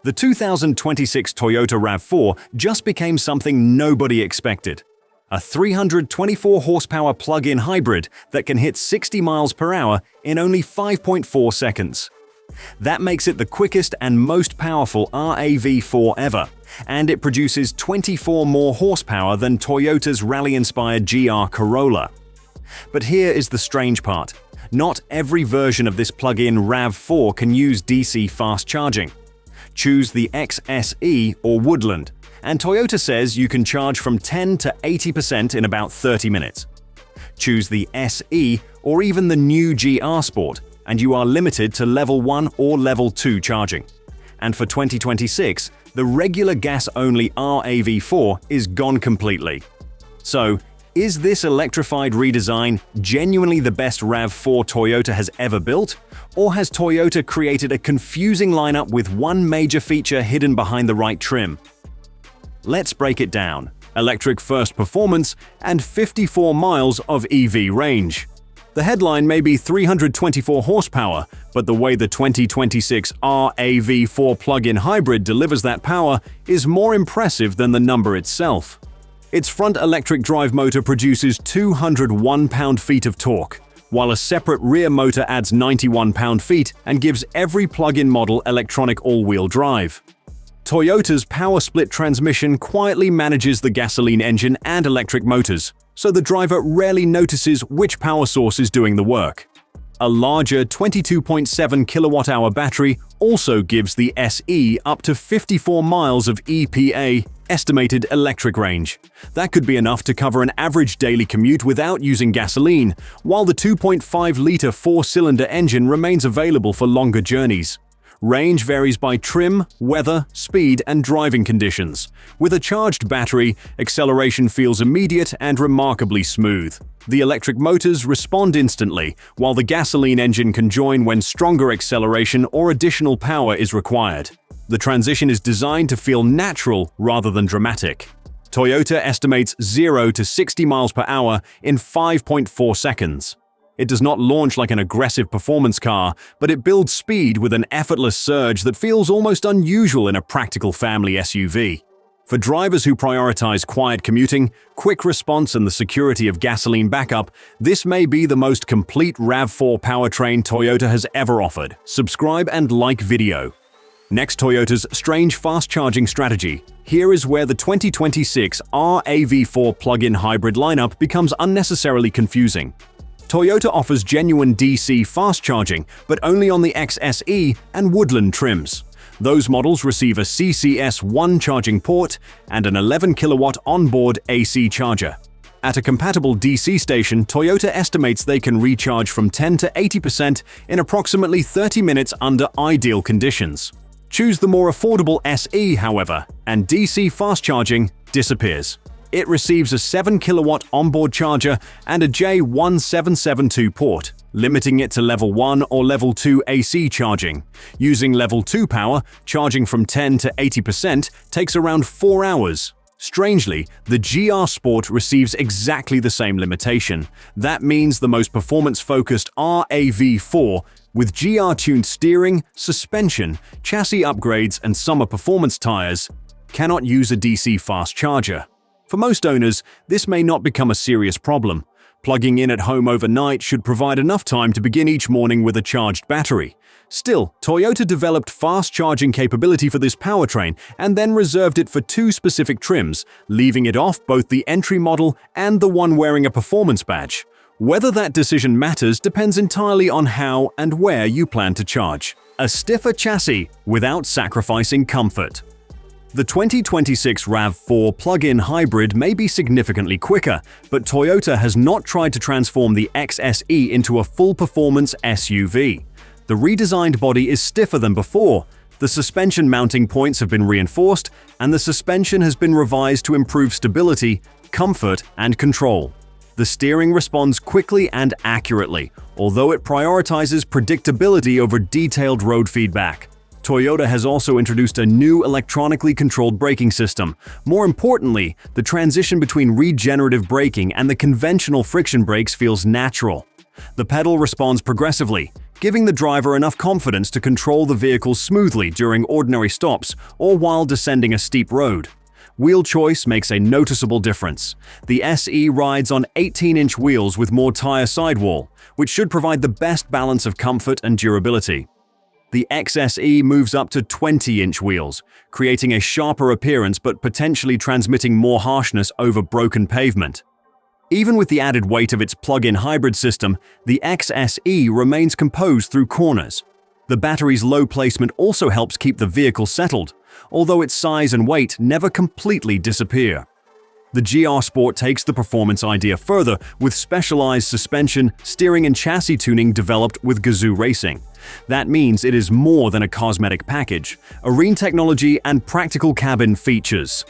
The 2026 Toyota RAV4 just became something nobody expected. A 324 horsepower plug-in hybrid that can hit 60 miles per hour in only 5.4 seconds. That makes it the quickest and most powerful RAV4 ever, and it produces 24 more horsepower than Toyota's rally-inspired GR Corolla. But here is the strange part. Not every version of this plug-in RAV4 can use DC fast charging. Choose the XSE or Woodland, and Toyota says you can charge from 10 to 80% in about 30 minutes. Choose the SE or even the new GR Sport, and you are limited to level 1 or level 2 charging. And for 2026, the regular gas-only RAV4 is gone completely. So, is this electrified redesign genuinely the best RAV4 Toyota has ever built? Or has Toyota created a confusing lineup with one major feature hidden behind the right trim? Let's break it down. Electric-first performance and 54 miles of EV range. The headline may be 324 horsepower, but the way the 2026 RAV4 Plug-In Hybrid delivers that power is more impressive than the number itself. Its front electric drive motor produces 201 pound-feet of torque, while a separate rear motor adds 91 pound-feet and gives every plug-in model electronic all-wheel drive. Toyota's power split transmission quietly manages the gasoline engine and electric motors, so the driver rarely notices which power source is doing the work. A larger 22.7 kWh battery also gives the SE up to 54 miles of EPA-estimated electric range. That could be enough to cover an average daily commute without using gasoline, while the 2.5-liter four-cylinder engine remains available for longer journeys. Range varies by trim, weather, speed, and driving conditions. With a charged battery, acceleration feels immediate and remarkably smooth. The electric motors respond instantly, while the gasoline engine can join when stronger acceleration or additional power is required. The transition is designed to feel natural rather than dramatic. Toyota estimates 0 to 60 miles per hour in 5.4 seconds. It does not launch like an aggressive performance car, but it builds speed with an effortless surge that feels almost unusual in a practical family SUV. For drivers who prioritize quiet commuting, quick response, and the security of gasoline backup, this may be the most complete RAV4 powertrain Toyota has ever offered. Subscribe and like video. Next, Toyota's strange fast-charging strategy. Here is where the 2026 RAV4 plug-in hybrid lineup becomes unnecessarily confusing. Toyota offers genuine DC fast charging, but only on the XSE and Woodland trims. Those models receive a CCS1 charging port and an 11 kilowatt onboard AC charger. At a compatible DC station, Toyota estimates they can recharge from 10 to 80% in approximately 30 minutes under ideal conditions. Choose the more affordable SE, however, and DC fast charging disappears. It receives a 7 kilowatt onboard charger and a J1772 port, limiting it to level 1 or level 2 AC charging. Using level 2 power, charging from 10 to 80% takes around 4 hours. Strangely, the GR Sport receives exactly the same limitation. That means the most performance-focused RAV4, with GR-tuned steering, suspension, chassis upgrades, and summer performance tires, cannot use a DC fast charger. For most owners, this may not become a serious problem. Plugging in at home overnight should provide enough time to begin each morning with a charged battery. Still, Toyota developed fast charging capability for this powertrain and then reserved it for 2 specific trims, leaving it off both the entry model and the one wearing a performance badge. Whether that decision matters depends entirely on how and where you plan to charge. A stiffer chassis without sacrificing comfort. The 2026 RAV4 plug-in hybrid may be significantly quicker, but Toyota has not tried to transform the XSE into a full-performance SUV. The redesigned body is stiffer than before, the suspension mounting points have been reinforced, and the suspension has been revised to improve stability, comfort, and control. The steering responds quickly and accurately, although it prioritizes predictability over detailed road feedback. Toyota has also introduced a new electronically controlled braking system. More importantly, the transition between regenerative braking and the conventional friction brakes feels natural. The pedal responds progressively, giving the driver enough confidence to control the vehicle smoothly during ordinary stops or while descending a steep road. Wheel choice makes a noticeable difference. The SE rides on 18-inch wheels with more tire sidewall, which should provide the best balance of comfort and durability. The XSE moves up to 20-inch wheels, creating a sharper appearance but potentially transmitting more harshness over broken pavement. Even with the added weight of its plug-in hybrid system, the XSE remains composed through corners. The battery's low placement also helps keep the vehicle settled, although its size and weight never completely disappear. The GR Sport takes the performance idea further with specialized suspension, steering and chassis tuning developed with Gazoo Racing. That means it is more than a cosmetic package, Arene technology and practical cabin features.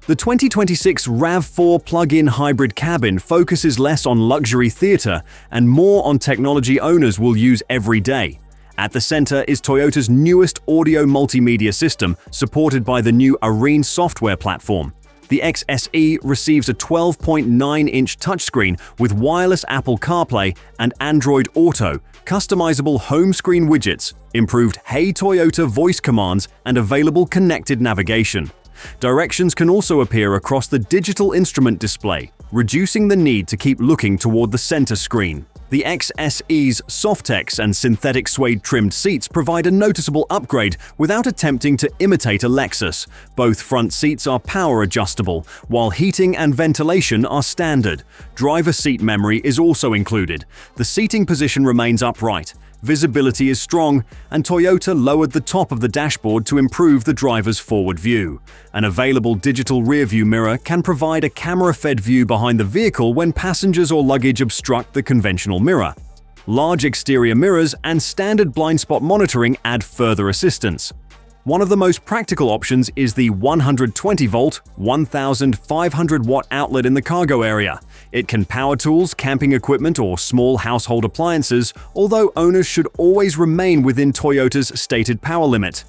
The 2026 RAV4 Plug-In Hybrid cabin focuses less on luxury theater and more on technology owners will use every day. At the center is Toyota's newest audio multimedia system, supported by the new Arene software platform. The XSE receives a 12.9-inch touchscreen with wireless Apple CarPlay and Android Auto, customizable home screen widgets, improved Hey Toyota voice commands, and available connected navigation. Directions can also appear across the digital instrument display, reducing the need to keep looking toward the center screen. The XSE's Softex and synthetic suede-trimmed seats provide a noticeable upgrade without attempting to imitate a Lexus. Both front seats are power adjustable, while heating and ventilation are standard. Driver seat memory is also included. The seating position remains upright. Visibility is strong, and Toyota lowered the top of the dashboard to improve the driver's forward view. An available digital rearview mirror can provide a camera-fed view behind the vehicle when passengers or luggage obstruct the conventional mirror. Large exterior mirrors and standard blind spot monitoring add further assistance. One of the most practical options is the 120-volt, 1,500-watt outlet in the cargo area. It can power tools, camping equipment, or small household appliances, although owners should always remain within Toyota's stated power limit.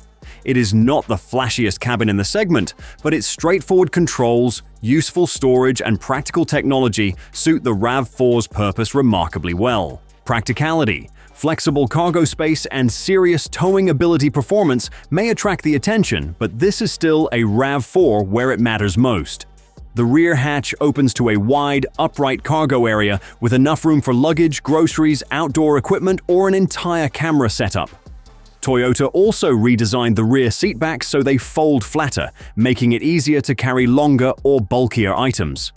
It is not the flashiest cabin in the segment, but its straightforward controls, useful storage, and practical technology suit the RAV4's purpose remarkably well. Practicality, flexible cargo space, and serious towing ability performance may attract the attention, but this is still a RAV4 where it matters most. The rear hatch opens to a wide, upright cargo area with enough room for luggage, groceries, outdoor equipment, or an entire camera setup. Toyota also redesigned the rear seatbacks so they fold flatter, making it easier to carry longer or bulkier items.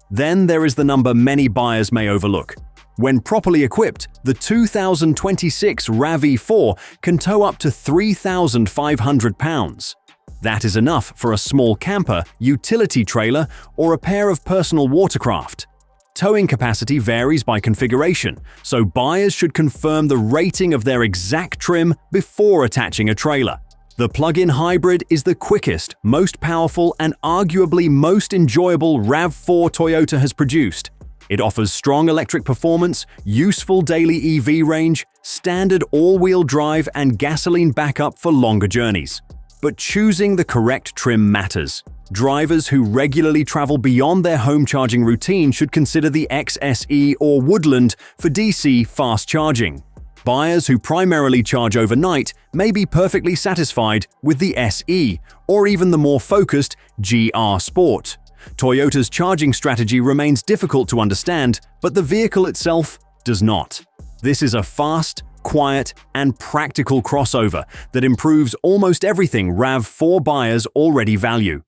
Then there is the number many buyers may overlook. When properly equipped, the 2026 RAV4 can tow up to 3,500 pounds. That is enough for a small camper, utility trailer, or a pair of personal watercraft. Towing capacity varies by configuration, so buyers should confirm the rating of their exact trim before attaching a trailer. The plug-in hybrid is the quickest, most powerful, and arguably most enjoyable RAV4 Toyota has produced. It offers strong electric performance, useful daily EV range, standard all-wheel drive, and gasoline backup for longer journeys. But choosing the correct trim matters. Drivers who regularly travel beyond their home charging routine should consider the XSE or Woodland for DC fast charging. Buyers who primarily charge overnight may be perfectly satisfied with the SE or even the more focused GR Sport. Toyota's charging strategy remains difficult to understand, but the vehicle itself does not. This is a fast, quiet, and practical crossover that improves almost everything RAV4 buyers already value.